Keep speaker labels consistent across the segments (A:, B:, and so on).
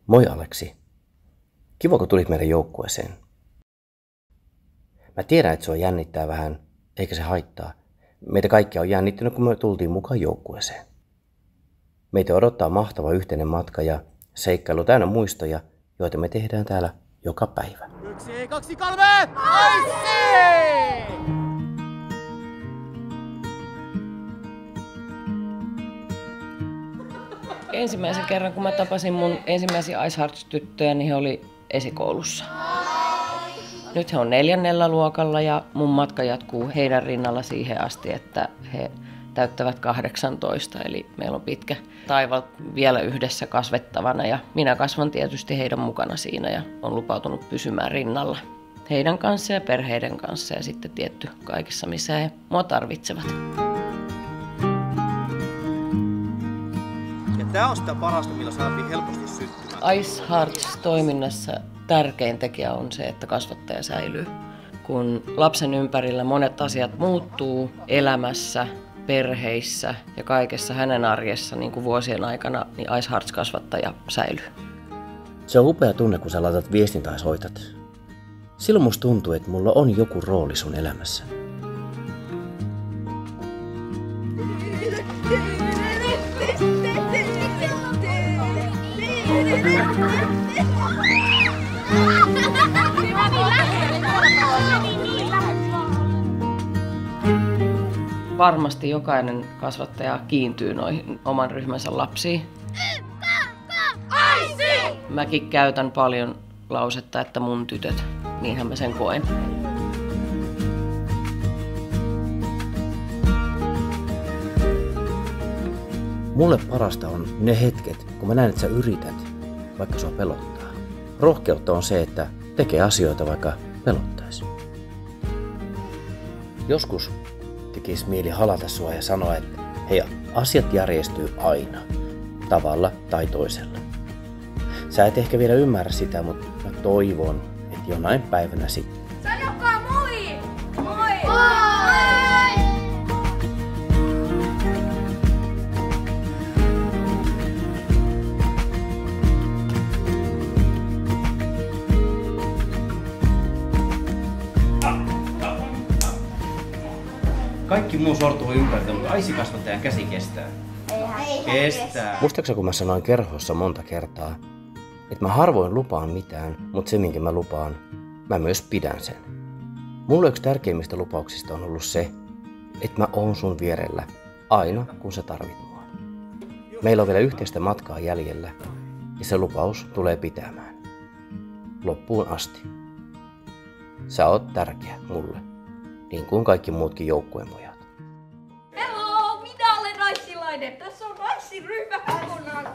A: Moi Aleksi. Kiva, kun tulit meidän joukkueeseen. Mä tiedän, että sua jännittää vähän, eikä se haittaa. Meitä kaikkia on jännittynyt, kun me tultiin mukaan joukkueeseen. Meitä odottaa mahtava yhteinen matka ja seikkailu täynnä muistoja, joita me tehdään täällä joka päivä.
B: 1, 2, 3, aisi!
C: Ensimmäisen kerran, kun mä tapasin mun ensimmäisiä Ice Hearts-tyttöjä, niin he oli esikoulussa. Nyt he on 4. luokalla ja mun matka jatkuu heidän rinnalla siihen asti, että he täyttävät 18. Eli meillä on pitkä taival vielä yhdessä kasvettavana ja minä kasvan tietysti heidän mukana siinä ja on lupautunut pysymään rinnalla heidän kanssa ja perheiden kanssa ja sitten tietty kaikissa, missä he mua tarvitsevat.
B: Tämä on sitä parasta, millä saatiin helposti syttymään.
C: Ice Hearts-toiminnassa tärkein tekijä on se, että kasvattaja säilyy. Kun lapsen ympärillä monet asiat muuttuu elämässä, perheissä ja kaikessa hänen arjessa niin kuin vuosien aikana, niin Ice Hearts-kasvattaja säilyy.
A: Se on upea tunne, kun sä laitat viestin tai soitat. Silloin musta tuntuu, että mulla on joku rooli sun elämässä.
C: Varmasti jokainen kasvattaja kiintyy noihin oman ryhmänsä lapsiin. Mäkin käytän paljon lausetta, että mun tytöt. Niinhän mä sen koen.
A: Mulle parasta on ne hetket, kun mä näen, että sä yrität, vaikka sua pelottaa. Rohkeutta on se, että tekee asioita, vaikka pelottaisi. Joskus tekisi mieli halata sua ja sanoa, että hei, asiat järjestyy aina, tavalla tai toisella. Sä et ehkä vielä ymmärrä sitä, mutta mä toivon, että jonain päivänä sitten.
D: Sanokaa moi! Moi!
B: Kaikki muu sortuu ympäriltä, mutta aisikasvattajan käsi kestää. Kestää.
A: Muistaaksä, kun mä sanoin kerhossa monta kertaa, että mä harvoin lupaan mitään, mutta se, minkä mä lupaan, mä myös pidän sen. Mulle yksi tärkeimmistä lupauksista on ollut se, että mä oon sun vierellä aina, kun sä tarvit mua. Meillä on vielä yhteistä matkaa jäljellä ja se lupaus tulee pitämään. Loppuun asti. Sä oot tärkeä mulle, niin kuin kaikki muutkin joukkueen pojat.
D: Hello, minä olen raissilainen. Tässä on raissin ryhmä kokonaan.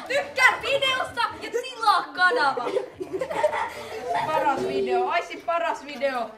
D: Tykkää videosta ja tilaa kanava. Paras video, Aissin paras video.